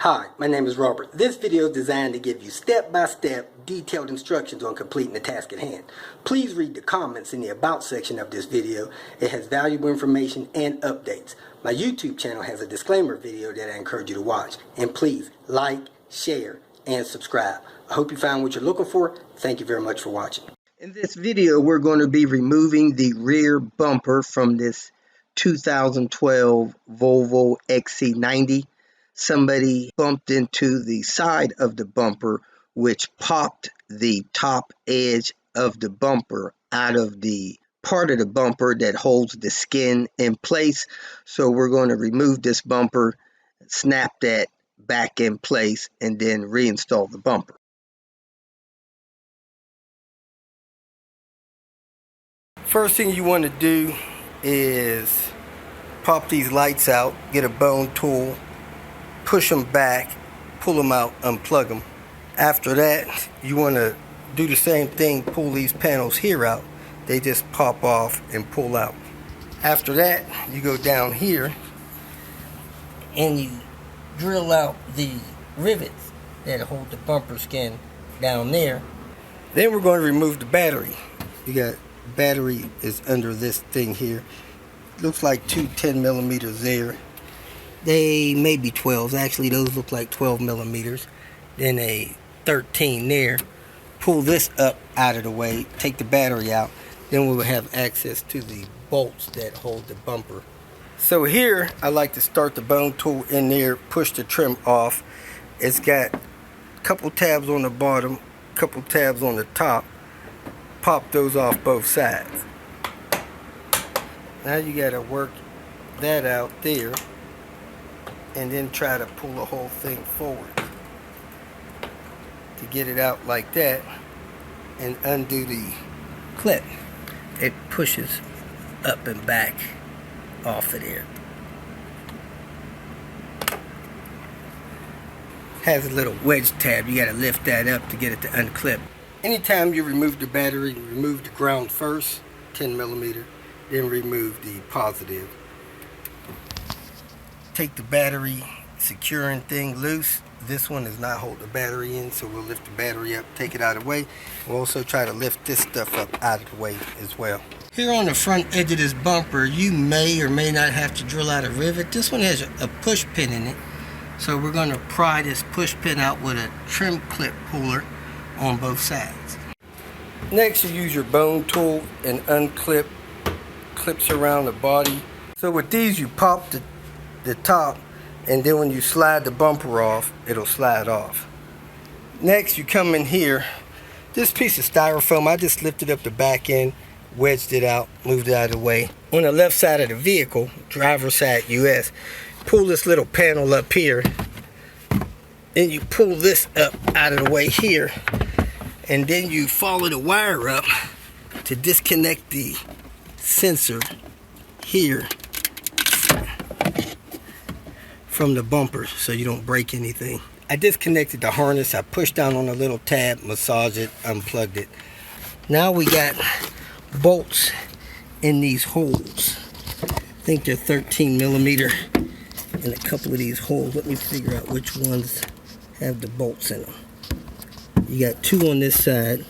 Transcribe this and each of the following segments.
Hi, my name is Robert. This video is designed to give you step-by-step detailed instructions on completing the task at hand. Please read the comments in the About section of this video. It has valuable information and updates. My YouTube channel has a disclaimer video that I encourage you to watch. And please like, share, and subscribe. I hope you found what you're looking for. Thank you very much for watching. In this video, we're going to be removing the rear bumper from this 2012 Volvo XC90. Somebody bumped into the side of the bumper, which popped the top edge of the bumper out of the part of the bumper that holds the skin in place. So we're going to remove this bumper, snap that back in place, and then reinstall the bumper. First thing you want to do is pop these lights out, get a bone tool, push them back, pull them out, unplug them. After that, you want to do the same thing, pull these panels here out. They just pop off and pull out. After that, you go down here and you drill out the rivets that hold the bumper skin down there. Then we're going to remove the battery. You got battery is under this thing here. Looks like two 10 millimeters there. They may be 12s. Actually, those look like 12 millimeters. Then a 13 there. Pull this up out of the way. Take the battery out. Then we will have access to the bolts that hold the bumper. So here, I like to start the bone tool in there. Push the trim off. It's got a couple tabs on the bottom, a couple tabs on the top. Pop those off both sides. Now you got to work that out there. And then try to pull the whole thing forward to get it out like that and undo the clip. It pushes up and back off of there. Has a little wedge tab. You got to lift that up to get it to unclip. Anytime you remove the battery, remove the ground first, 10 millimeter, then remove the positive. Take the battery securing thing loose. This one does not hold the battery in, so we'll lift the battery up, take it out of the way. We'll also try to lift this stuff up out of the way as well. Here on the front edge of this bumper, you may or may not have to drill out a rivet. This one has a push pin in it, so we're going to pry this push pin out with a trim clip puller on both sides. Next, you use your bone tool and unclip clips around the body. So with these, you pop the top, and then when you slide the bumper off, it'll slide off. Next, you come in here. This piece of styrofoam, I just lifted up the back end, wedged it out, moved it out of the way. On the left side of the vehicle, driver's side US, pull this little panel up here, then you pull this up out of the way here, and then you follow the wire up to disconnect the sensor here from the bumper so you don't break anything. I disconnected the harness. I pushed down on a little tab, massaged it, unplugged it. Now we got bolts in these holes. I think they're 13 millimeter in a couple of these holes. Let me figure out which ones have the bolts in them. You got two on this side,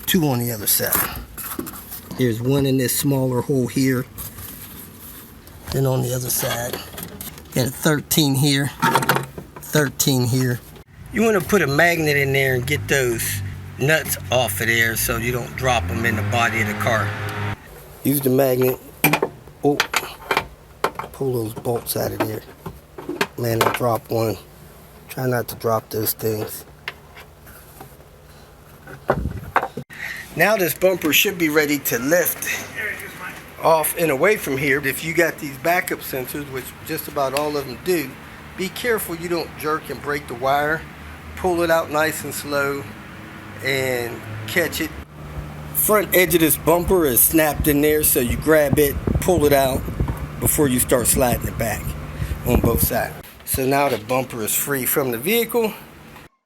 two on the other side. There's one in this smaller hole here. Then on the other side, got a 13 here, 13 here. You want to put a magnet in there and get those nuts off of there so you don't drop them in the body of the car. Use the magnet. Oh, pull those bolts out of there. Man, I dropped one. Try not to drop those things. Now this bumper should be ready to lift off and away from here. If you got these backup sensors, which just about all of them do, be careful you don't jerk and break the wire. Pull it out nice and slow and catch it. Front edge of this bumper is snapped in there, so you grab it, pull it out before you start sliding it back on both sides. So now the bumper is free from the vehicle.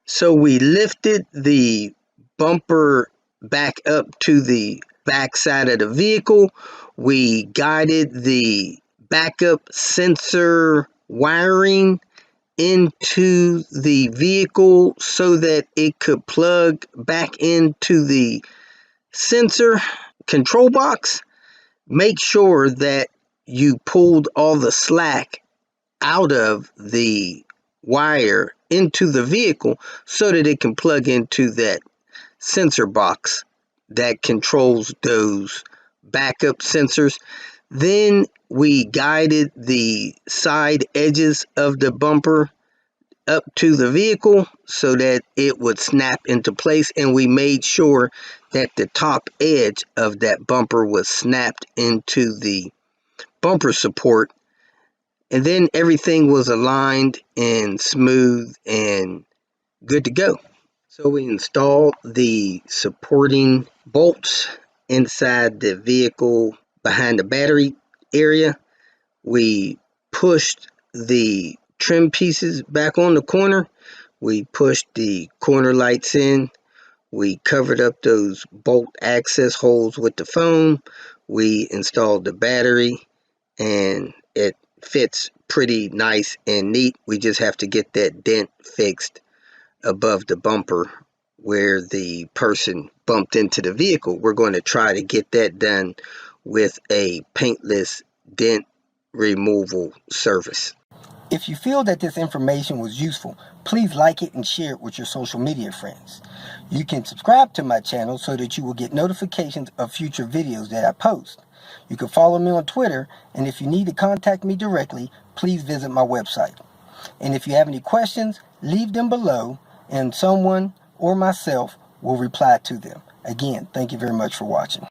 So we lifted the bumper back up to the back side of the vehicle. We guided the backup sensor wiring into the vehicle so that it could plug back into the sensor control box, make sure that you pulled all the slack out of the wire into the vehicle so that it can plug into that sensor box that controls those backup sensors. Then we guided the side edges of the bumper up to the vehicle so that it would snap into place, and we made sure that the top edge of that bumper was snapped into the bumper support, and then everything was aligned and smooth and good to go. So we installed the supporting bolts inside the vehicle behind the battery area. We pushed the trim pieces back on the corner. We pushed the corner lights in. We covered up those bolt access holes with the foam. We installed the battery, and it fits pretty nice and neat. We just have to get that dent fixed above the bumper where the person bumped into the vehicle. We're going to try to get that done with a paintless dent removal service. If you feel that this information was useful, please like it and share it with your social media friends. You can subscribe to my channel so that you will get notifications of future videos that I post. You can follow me on Twitter, and if you need to contact me directly, please visit my website. And if you have any questions, leave them below, and someone or myself will reply to them. Again, thank you very much for watching.